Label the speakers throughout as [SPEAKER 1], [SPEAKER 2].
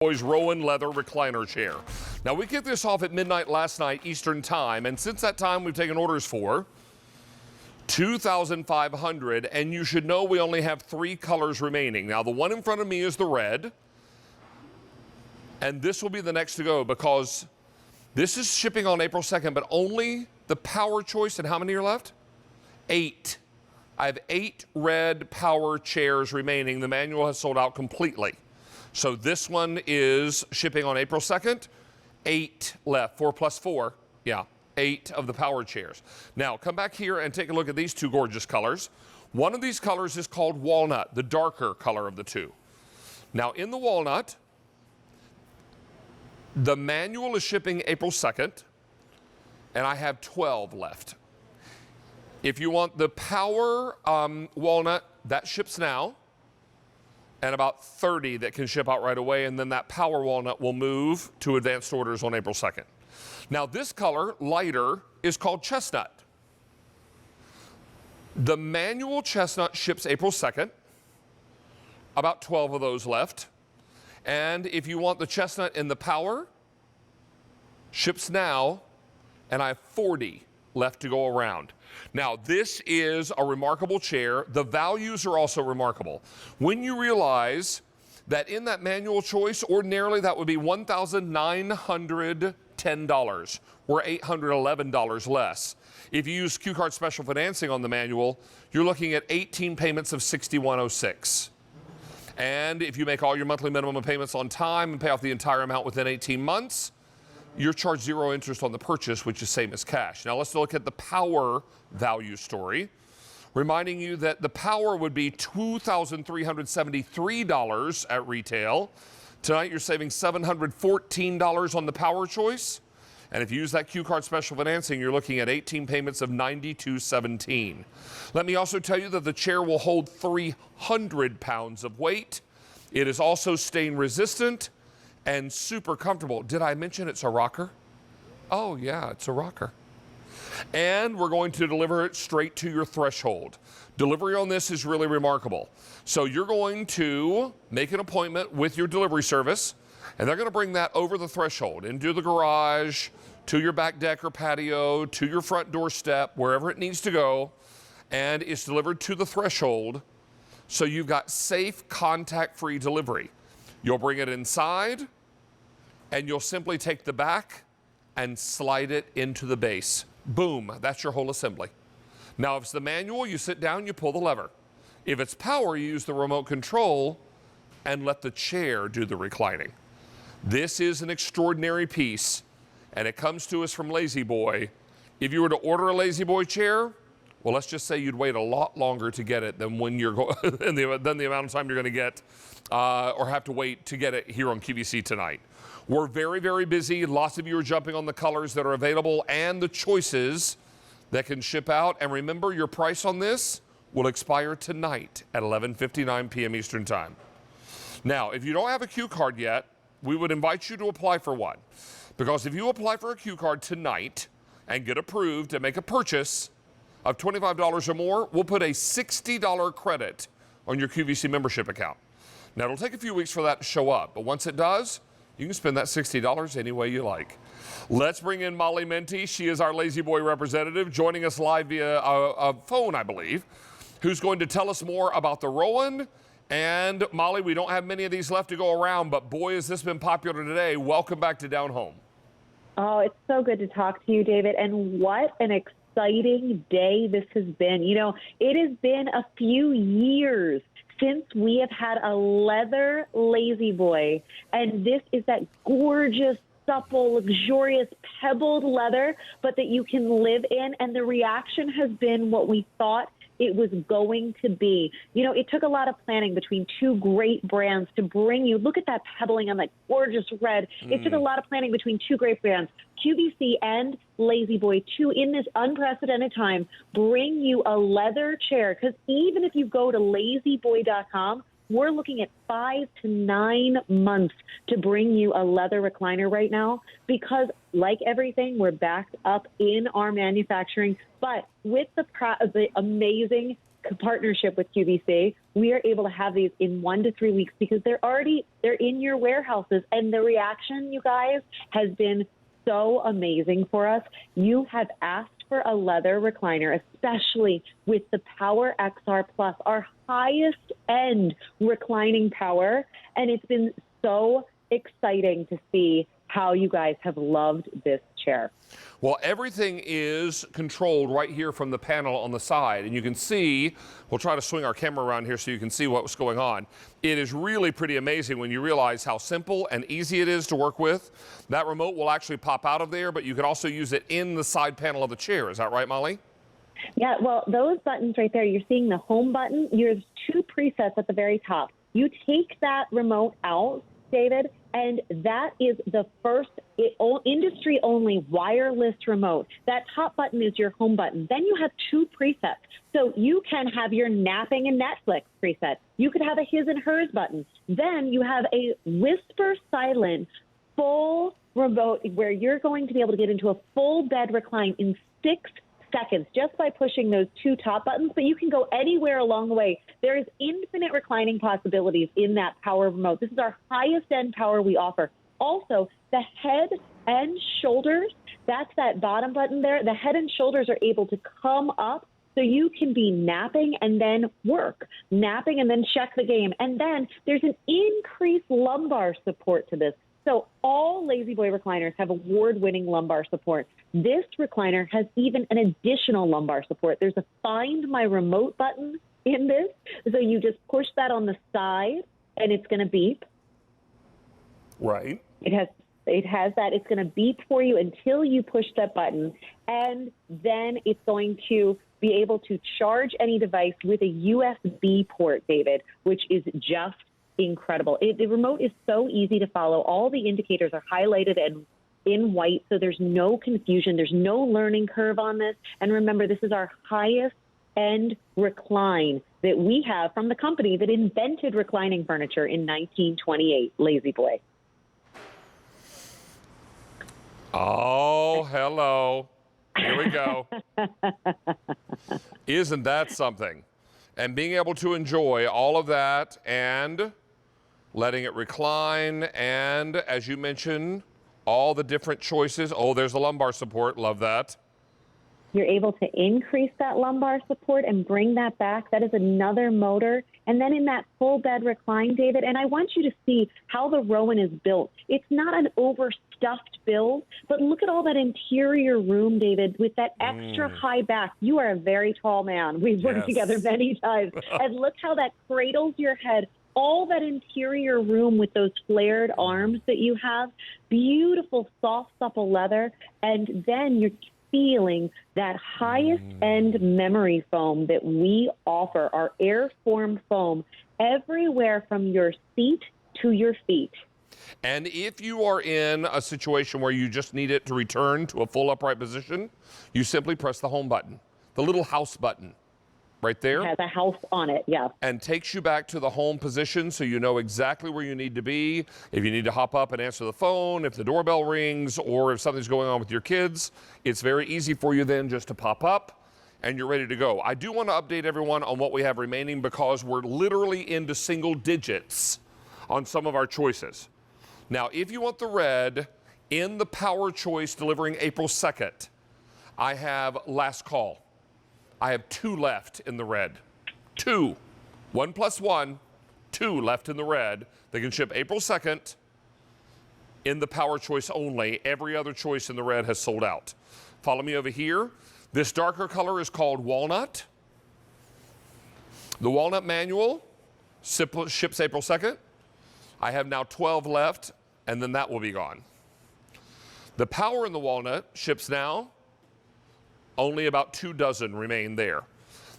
[SPEAKER 1] Boys Rowan leather recliner chair. Now we kicked this off at midnight last night Eastern time, and since that time we've taken orders for 2,500, and you should know we only have 3 colors remaining. Now the one in front of me is the red, and this will be the next to go because this is shipping on April 2nd, but only the power choice. And how many are left? 8. I have 8 red power chairs remaining. The manual has sold out completely. So this one is shipping on April 2nd. 8 left, 4 plus 4. Yeah, 8 of the power chairs. Now come back here and take a look at these 2 gorgeous colors. One of these colors is called Walnut, the darker color of the 2. Now in the Walnut, the manual is shipping April 2nd, and I have 12 left. If you want the power Walnut, that ships now, and about 30 that can ship out right away, and then that power Walnut will move to advanced orders on April 2nd. Now this color, lighter, is called Chestnut. The manual Chestnut ships April 2nd, about 12 of those left. And if you want the Chestnut in the power, ships now, and I have 40 left to go around. Now, this is a remarkable chair. The values are also remarkable. When you realize that in that manual choice, ordinarily that would be $1,910, or $811 less. If you use Q Card special financing on the manual, you're looking at 18 payments of $6106. And if you make all your monthly minimum payments on time and pay off the entire amount within 18 months, you're charged 0 interest on the purchase, which is same as cash. Now let's look at the power value story, reminding you that the power would be $2,373 at retail. Tonight you're saving $714 on the power choice. And if you use that Q Card special financing, you're looking at 18 payments of $92.17. Let me also tell you that the chair will hold 300 pounds of weight. It is also stain resistant and super comfortable. Did I mention it's a rocker? Oh yeah, it's a rocker. And we're going to deliver it straight to your threshold. Delivery on this is really remarkable. So you're going to make an appointment with your delivery service, and they're going to bring that over the threshold, into the garage, to your back deck or patio, to your front doorstep, wherever it needs to go, and it's delivered to the threshold. So you've got safe, contact-free delivery. You'll bring it inside, and you'll simply take the back and slide it into the base. Boom, that's your whole assembly. Now, if it's the manual, you sit down, you pull the lever. If it's power, you use the remote control and let the chair do the reclining. This is an extraordinary piece, and it comes to us from Lazy Boy. If you were to order a Lazy Boy chair, well, let's just say you'd wait a lot longer to get it than when you're than the amount of time you're going to get or have to wait to get it here on QVC tonight. We're very, very busy. Lots of you are jumping on the colors that are available and the choices that can ship out. And remember, your price on this will expire tonight at 11:59 p.m. Eastern Time. Now, if you don't have a Q Card yet, we would invite you to apply for one. Because if you apply for a Q Card tonight and get approved and make a purchase of $25 or more, we'll put a $60 credit on your QVC membership account. Now, it'll take a few weeks for that to show up, but once it does, you can spend that $60 any way you like. Let's bring in Molly Menti. She is our Lazy Boy representative, joining us live via a phone, I believe, who's going to tell us more about the Rowan. And Molly, we don't have many of these left to go around, but boy, has this been popular today. Welcome back to Down Home.
[SPEAKER 2] Oh, it's so good to talk to you, David. And what an exciting day this has been. You know, it has been a few years since we have had a leather Lazy Boy, and this is that gorgeous, supple, luxurious, pebbled leather, but that you can live in, and the reaction has been what we thought it was going to be. You know, it took a lot of planning between 2 great brands to bring you, look at that pebbling on that gorgeous red. It took a lot of planning between 2 great brands, QVC and Lazy Boy, to, in this unprecedented time, bring you a leather chair. Because even if you go to lazyboy.com, we're looking at 5 to 9 months to bring you a leather recliner right now, because like everything, we're backed up in our manufacturing, but with the amazing partnership with QVC, we are able to have these in 1 to 3 weeks because they're in your warehouses. And the reaction, you guys, has been so amazing for us. You have asked for a leather recliner, especially with the Power XR Plus, our highest end reclining power. And it's been so exciting to see how you guys have loved this chair.
[SPEAKER 1] Well, everything is controlled right here from the panel on the side. And you can see, we'll try to swing our camera around here so you can see what's going on. It is really pretty amazing when you realize how simple and easy it is to work with. That remote will actually pop out of there, but you can also use it in the side panel of the chair. Is that right, Molly?
[SPEAKER 2] Yeah, well, those buttons right there, you're seeing the home button. There's 2 presets at the very top. You take that remote out, David, and that is the first industry-only wireless remote. That top button is your home button. Then you have 2 presets. So you can have your napping and Netflix preset. You could have a his and hers button. Then you have a whisper silent full remote where you're going to be able to get into a full bed recline in 6 seconds just by pushing those 2 top buttons, but you can go anywhere along the way. There is infinite reclining possibilities in that power remote. This is our highest end power we offer. Also, the head and shoulders, that's that bottom button there. The head and shoulders are able to come up so you can be napping and then work, napping and then check the game. And then there's an increased lumbar support to this. So all Lazy Boy recliners have award-winning lumbar support. This recliner has even an additional lumbar support. There's a Find My Remote button in this. So you just push that on the side, and it's going to beep.
[SPEAKER 1] Right.
[SPEAKER 2] It has that. It's going to beep for you until you push that button. And then it's going to be able to charge any device with a USB port, David, which is just incredible. The remote is so easy to follow. All the indicators are highlighted and in white, so there's no confusion. There's no learning curve on this. And remember, this is our highest end recline that we have from the company that invented reclining furniture in 1928, Lazy Boy.
[SPEAKER 1] Oh, hello. Here we go. Isn't that something? And being able to enjoy all of that and letting it recline, and as you mentioned, all the different choices. Oh, there's the lumbar support. Love that.
[SPEAKER 2] You're able to increase that lumbar support and bring that back. That is another motor. And then in that full bed recline, David, and I want you to see how the Rowan is built. It's not an overstuffed build, but look at all that interior room, David, with that extra high back. You are a very tall man. We've worked together many times. And look how that cradles your head. All that interior room with those flared arms that you have, beautiful, soft, supple leather, and then you're feeling that highest end memory foam that we offer, our airform foam, everywhere from your seat to your feet.
[SPEAKER 1] And if you are in a situation where you just need it to return to a full upright position, you simply press the home button, the little house button. Right there.
[SPEAKER 2] It has a house on it, yeah.
[SPEAKER 1] And takes you back to the home position so you know exactly where you need to be. If you need to hop up and answer the phone, if the doorbell rings, or if something's going on with your kids, it's very easy for you then just to pop up and you're ready to go. I do want to update everyone on what we have remaining because we're literally into single digits on some of our choices. Now, if you want the red in the Power Choice delivering April 2nd, I have last call. I have 2 left in the red. 2. 1 plus 1. 2 left in the red. They can ship April 2nd in the Power Choice only. Every other choice in the red has sold out. Follow me over here. This darker color is called Walnut. The Walnut manual ships April 2nd. I have now 12 left, and then that will be gone. The Power in the Walnut ships now. Only about 2 dozen remain there.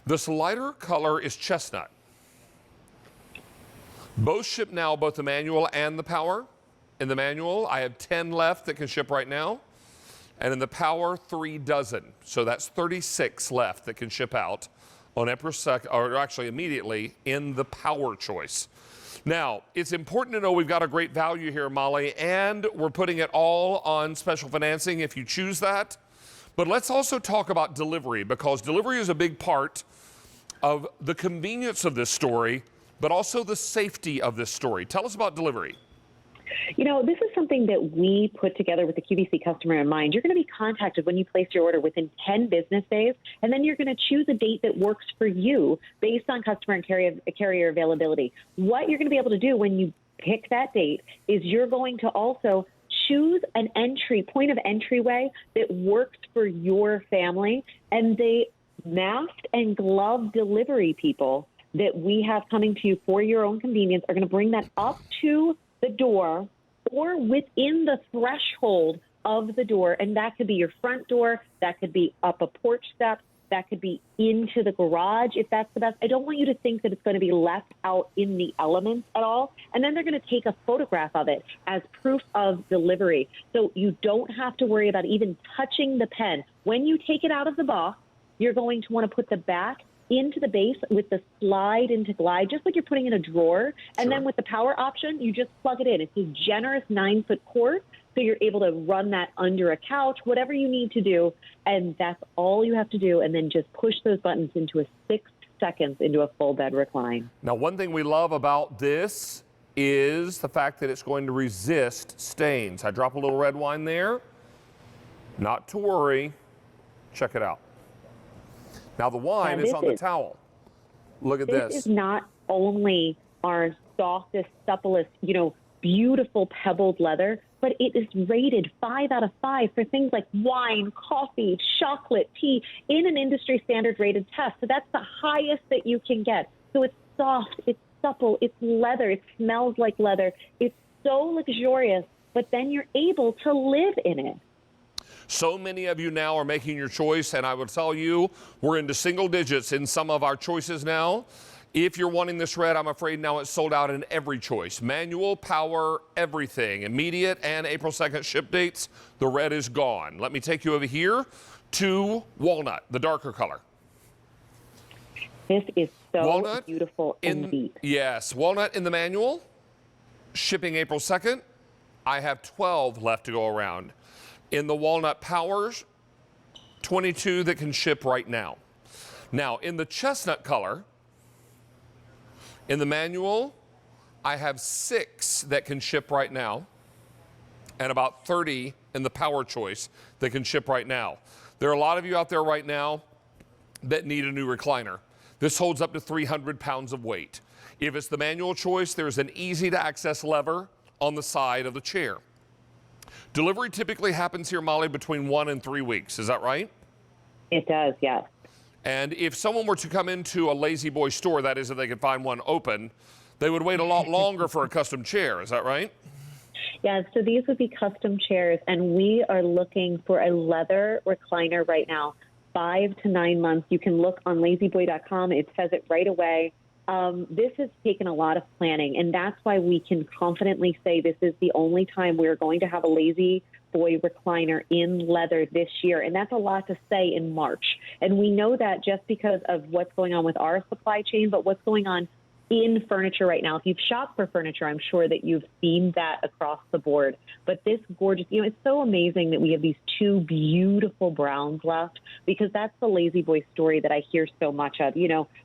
[SPEAKER 1] This lighter color is Chestnut. Both ship now, both the manual and the Power. In the manual, I have 10 left that can ship right now. And in the Power, 3 dozen. So that's 36 left that can ship out on April 2nd, or actually immediately in the Power Choice. Now, it's important to know we've got a great value here, Molly, and we're putting it all on special financing if you choose that. But let's also talk about delivery, because delivery is a big part of the convenience of this story, but also the safety of this story. Tell us about delivery.
[SPEAKER 2] You know, this is something that we put together with the QVC customer in mind. You're going to be contacted when you place your order within 10 business days, and then you're going to choose a date that works for you based on customer and carrier availability. What you're going to be able to do when you pick that date is you're going to also choose an point of entryway that works for your family, and the masked and gloved delivery people that we have coming to you for your own convenience are going to bring that up to the door or within the threshold of the door. And that could be your front door. That could be up a porch step. That could be into the garage, if that's the best. I don't want you to think that it's going to be left out in the elements at all. And then they're going to take a photograph of it as proof of delivery. So you don't have to worry about even touching the pen. When you take it out of the box, you're going to want to put the back into the base with the slide into glide, just like you're putting in a drawer. And then with the power option, you just plug it in. It's a generous 9-foot cord, so you're able to run that under a couch, whatever you need to do. And that's all you have to do. And then just push those buttons into a 6 seconds into a full bed recline.
[SPEAKER 1] Now, one thing we love about this is the fact that it's going to resist stains. I drop a little red wine there. Not to worry. Check it out. Now the wine is on the towel. Look at this.
[SPEAKER 2] This is not only our softest, supplest, beautiful pebbled leather, but it is rated 5 out of 5 for things like wine, coffee, chocolate, tea in an industry standard rated test. So that's the highest that you can get. So it's soft, it's supple, it's leather, it smells like leather. It's so luxurious, but then you're able to live in it.
[SPEAKER 1] So many of you now are making your choice, and I will tell you, we're into single digits in some of our choices now. If you're wanting this red, I'm afraid now it's sold out in every choice. Manual, power, everything. Immediate and April 2nd ship dates, the red is gone. Let me take you over here to Walnut, the darker color.
[SPEAKER 2] This is so
[SPEAKER 1] Walnut
[SPEAKER 2] beautiful and deep.
[SPEAKER 1] Yes, Walnut in the manual, shipping April 2nd. I have 12 left to go around. In the Walnut Powers, 22 that can ship right now. Now, in the Chestnut color, in the manual, I have 6 that can ship right now, and about 30 in the Power Choice that can ship right now. There are a lot of you out there right now that need a new recliner. This holds up to 300 pounds of weight. If it's the manual choice, there's an easy-to-access lever on the side of the chair. Delivery typically happens here, Molly, between 1 and 3 weeks. Is that right?
[SPEAKER 2] It does, yes.
[SPEAKER 1] And if someone were to come into a Lazy Boy store, that is if they could find one open, they would wait a lot longer for a custom chair. Is that right?
[SPEAKER 2] Yeah, so these would be custom chairs, and we are looking for a leather recliner right now, 5 to 9 months. You can look on lazyboy.com. It says it right away. This has taken a lot of planning, and that's why we can confidently say this is the only time we're going to have a Lazy Boy recliner in leather this year. And that's a lot to say in March. And we know that just because of what's going on with our supply chain, but what's going on in furniture right now. If you've shopped for furniture, I'm sure that you've seen that across the board. But this gorgeous, it's so amazing that we have these 2 beautiful browns left, because that's the Lazy Boy story that I hear so much of.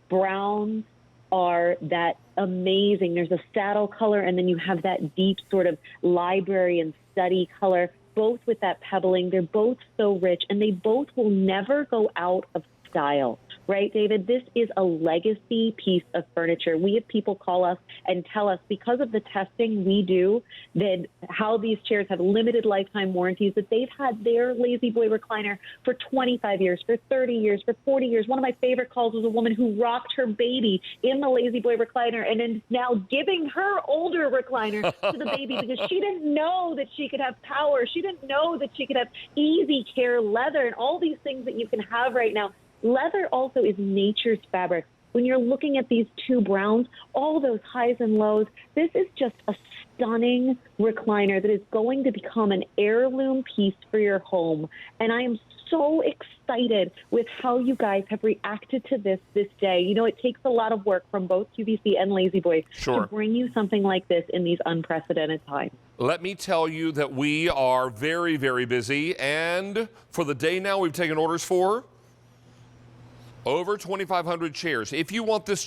[SPEAKER 2] Browns are that amazing. There's a saddle color, and then you have that deep sort of library and study color, both with that pebbling. They're both so rich, and they both will never go out of style. Right, David? This is a legacy piece of furniture. We have people call us and tell us, because of the testing we do, that how these chairs have limited lifetime warranties, that they've had their Lazy Boy recliner for 25 years, for 30 years, for 40 years. One of my favorite calls was a woman who rocked her baby in the Lazy Boy recliner and is now giving her older recliner to the baby because she didn't know that she could have power. She didn't know that she could have easy care leather and all these things that you can have right now. Leather also is nature's fabric. When you're looking at these 2 browns, all those highs and lows, this is just a stunning recliner that is going to become an heirloom piece for your home. And I am so excited with how you guys have reacted to this day. It takes a lot of work from both QVC and Lazy Boy to bring you something like this in these unprecedented times.
[SPEAKER 1] Let me tell you that we are very, very busy. And for the day now we've taken orders for, Over 2,500 chairs. If you want this